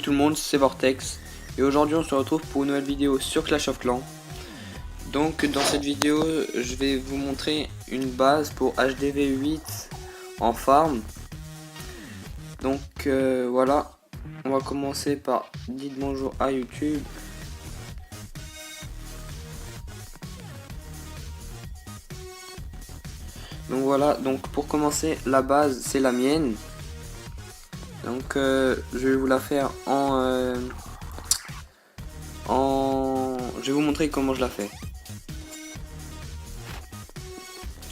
tout le monde, c'est Vortex et aujourd'hui on se retrouve pour une nouvelle vidéo sur Clash of Clans. Donc dans cette vidéo je vais vous montrer une base pour HDV8 en farm. Donc voilà, on va commencer par dites bonjour à YouTube. Donc voilà, donc pour commencer la base c'est la mienne. Donc je vais vous la faire je vais vous montrer comment je la fais.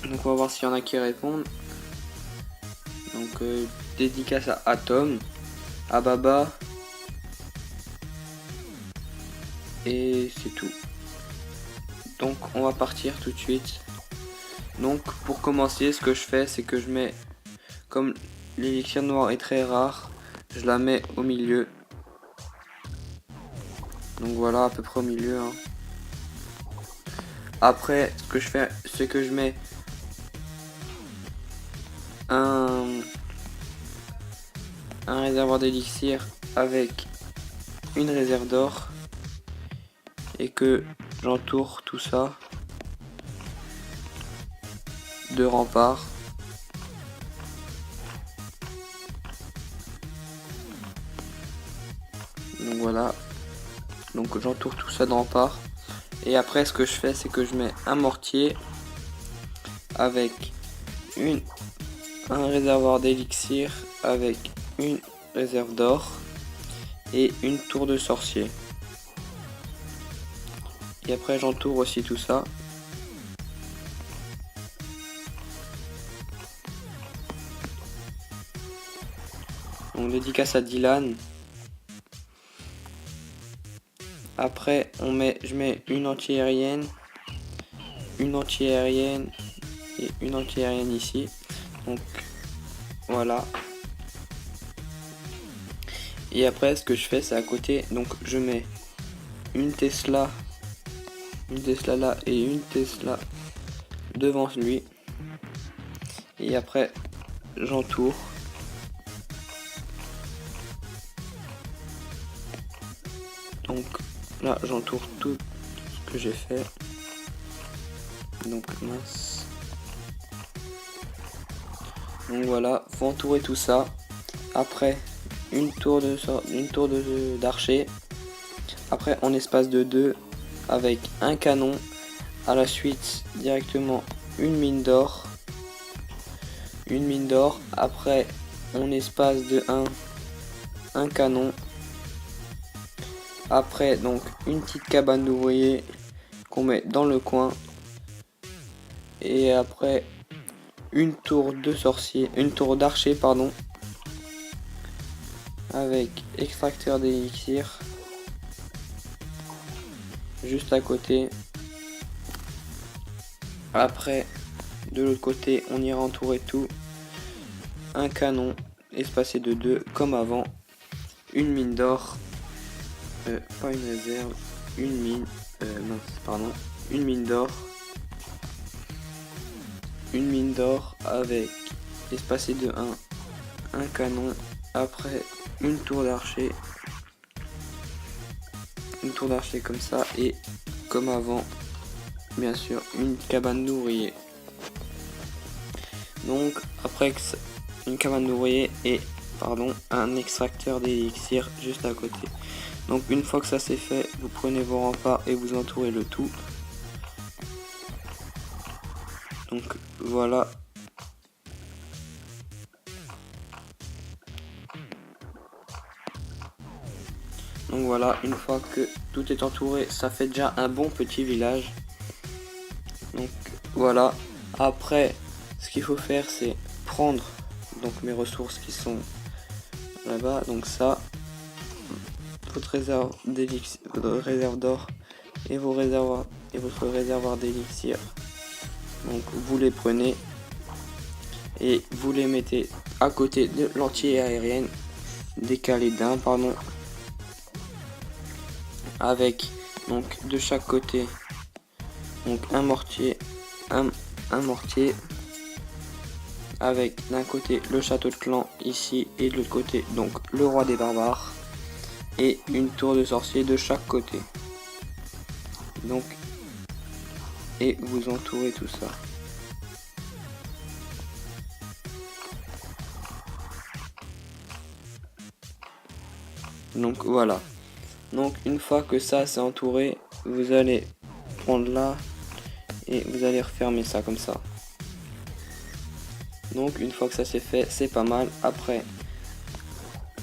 Donc on va voir s'il y en a qui répondent. Donc dédicace à Atom, à Baba. Et c'est tout. Donc on va partir tout de suite. Donc pour commencer, ce que je fais, c'est que je mets, comme l'élixir noir est très rare, je la mets au milieu. Donc voilà, à peu près au milieu. Hein. Après, ce que je fais, c'est que je mets un réservoir d'élixir avec une réserve d'or et que j'entoure tout ça de remparts. Donc voilà, donc j'entoure tout ça de remparts et après ce que je fais, c'est que je mets un mortier avec un réservoir d'élixir avec une réserve d'or et une tour de sorcier. Et après j'entoure aussi tout ça. On dédicace à Dylan. Après je mets une anti-aérienne, une anti-aérienne et une anti-aérienne ici. Donc voilà. Et après ce que je fais, c'est à côté, donc je mets une Tesla là et une Tesla devant lui. Et après j'entoure. Donc là j'entoure tout ce que j'ai fait. Donc mince. Donc voilà, faut entourer tout ça. Après une tour d'archer. Après en espace de 2 avec un canon. À la suite directement une mine d'or. Après en espace de 1 un canon. Après donc une petite cabane d'ouvriers qu'on met dans le coin. Et après une tour d'archer pardon, avec extracteur d'élixir juste à côté. Après de l'autre côté on ira entourer tout, un canon espacé de 2 comme avant, une mine d'or, pas une réserve, une mine, une mine d'or avec espacé de 1 canon. Après une tour d'archer comme ça et comme avant bien sûr une cabane d'ouvriers. Donc après une cabane d'ouvriers et un extracteur d'élixir juste à côté. Donc une fois que ça c'est fait, vous prenez vos remparts et vous entourez le tout. Donc voilà. Donc voilà, une fois que tout est entouré, ça fait déjà un bon petit village. Donc voilà. Après, ce qu'il faut faire, c'est prendre donc mes ressources qui sont là-bas. Donc ça, votre réserve d'élixir, votre réserve d'or et votre réservoir d'élixir. Donc vous les prenez et vous les mettez à côté de l'anti-aérienne, décalé d'un avec donc de chaque côté donc un mortier avec d'un côté le château de clan ici et de l'autre côté donc le roi des barbares et une tour de sorcier de chaque côté. Donc, et vous entourez tout ça. Donc voilà. Donc une fois que ça c'est entouré, vous allez prendre là et vous allez refermer ça comme ça. Donc une fois que ça c'est fait, c'est pas mal. Après,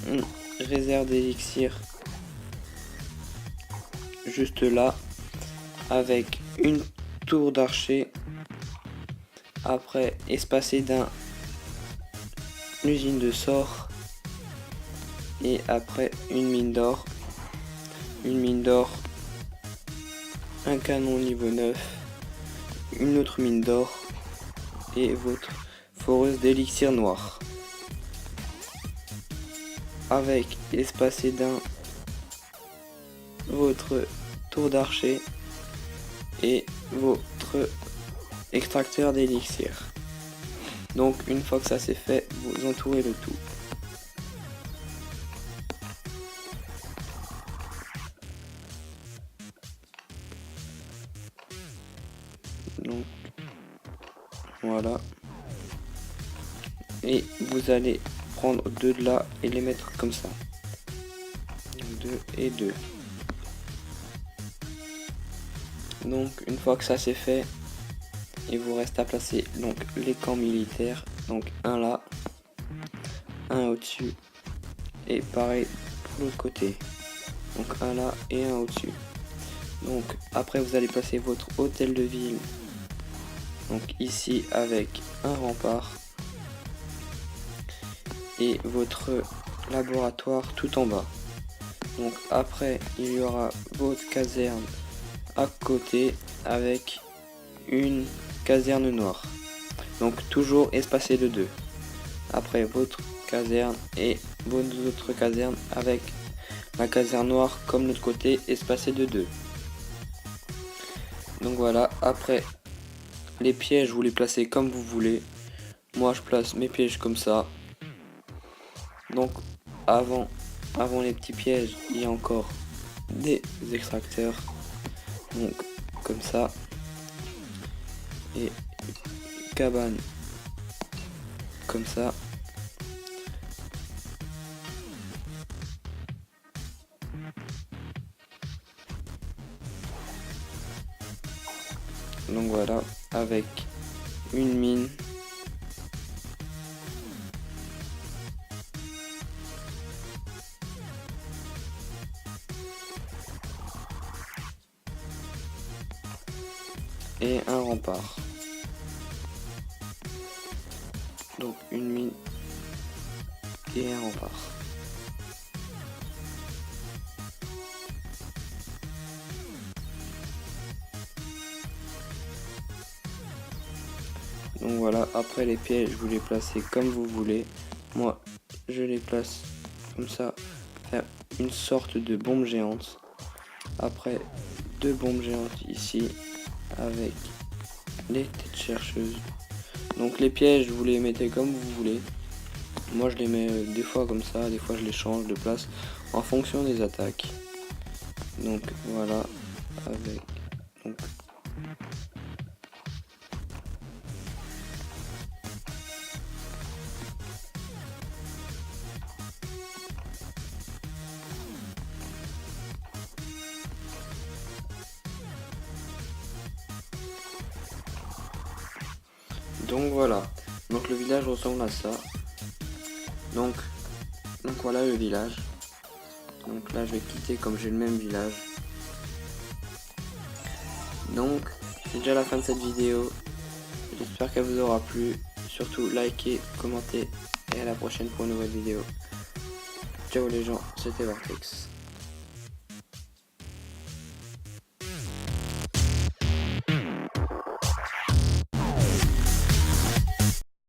une réserve d'élixir juste là avec une tour d'archer. Après, espacé d'un usine de sort. Et après, une mine d'or. Une mine d'or. Un canon niveau 9. Une autre mine d'or. Et votre foreuse d'élixir noir. Avec espacé d'un votre tour d'archer. Et votre extracteur d'élixir. Donc une fois que ça c'est fait, vous entourez le tout. Donc voilà. Et vous allez prendre deux de là et les mettre comme ça. 2 et 2. Donc une fois que ça c'est fait, il vous reste à placer donc les camps militaires. Donc un là, un au-dessus et pareil pour l'autre côté. Donc un là et un au-dessus. Donc après vous allez placer votre hôtel de ville. Donc ici avec un rempart et votre laboratoire tout en bas. Donc après il y aura votre caserne à côté avec une caserne noire. Donc toujours espacé de 2. Après votre caserne et vos autres casernes avec la caserne noire comme l'autre côté espacé de 2. Donc voilà, après les pièges vous les placez comme vous voulez. Moi je place mes pièges comme ça. Donc avant les petits pièges, il y a encore des extracteurs. Donc comme ça. Et cabane comme ça. Donc voilà, avec une mine. Et un rempart. Donc une mine et un rempart. Donc voilà, après les pièges, vous les placez comme vous voulez. Moi, je les place comme ça, faire une sorte de bombe géante. Après, deux bombes géantes ici, avec les têtes chercheuses. Donc les pièges, vous les mettez comme vous voulez. Moi, je les mets des fois comme ça, des fois je les change de place en fonction des attaques. Donc voilà, avec... Donc voilà, donc le village ressemble à ça. Donc voilà le village. Donc là je vais quitter comme j'ai le même village. Donc c'est déjà la fin de cette vidéo. J'espère qu'elle vous aura plu. Surtout likez, commentez et à la prochaine pour une nouvelle vidéo. Ciao les gens, c'était Vortex.